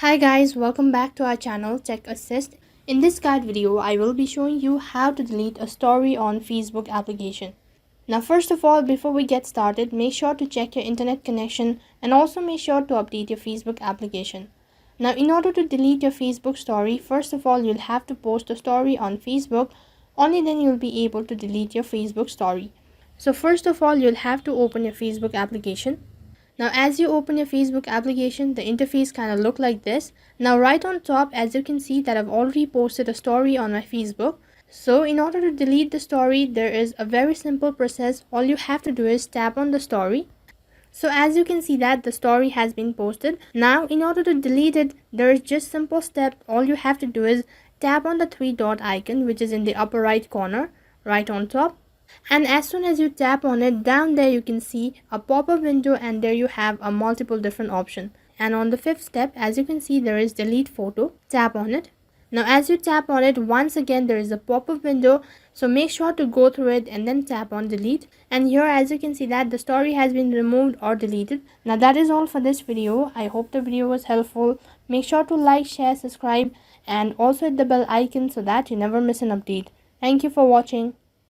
Hi guys, welcome back to our channel Tech Assist. In this guide video, I will be showing you how to delete a story on Facebook application. Now first of all, before we get started, make sure to check your internet connection and also make sure to update your Facebook application. Now in order to delete your Facebook story, first of all, you'll have to post a story on Facebook. Only then you'll be able to delete your Facebook story. So first of all, you'll have to open your Facebook application. Now as you open your Facebook application, the interface kind of look like this. Now right on top, as you can see that I've already posted a story on my Facebook. So in order to delete the story, there is a very simple process. All you have to do is tap on the story. So as you can see that the story has been posted. Now in order to delete it, there is just simple step. All you have to do is tap on the three dot icon, which is in the upper right corner, right on top. And as soon as you tap on it, down there you can see a pop-up window, and there you have a multiple different option. And on the fifth step, as you can see, there is delete photo. Tap on it. Now as you tap on it, once again there is a pop-up window, so make sure to go through it and then tap on delete. And here as you can see that the story has been removed or deleted. Now that is all for this video. I hope the video was helpful. Make sure to like, share, subscribe, and also hit the bell icon so that you never miss an update. Thank you for watching.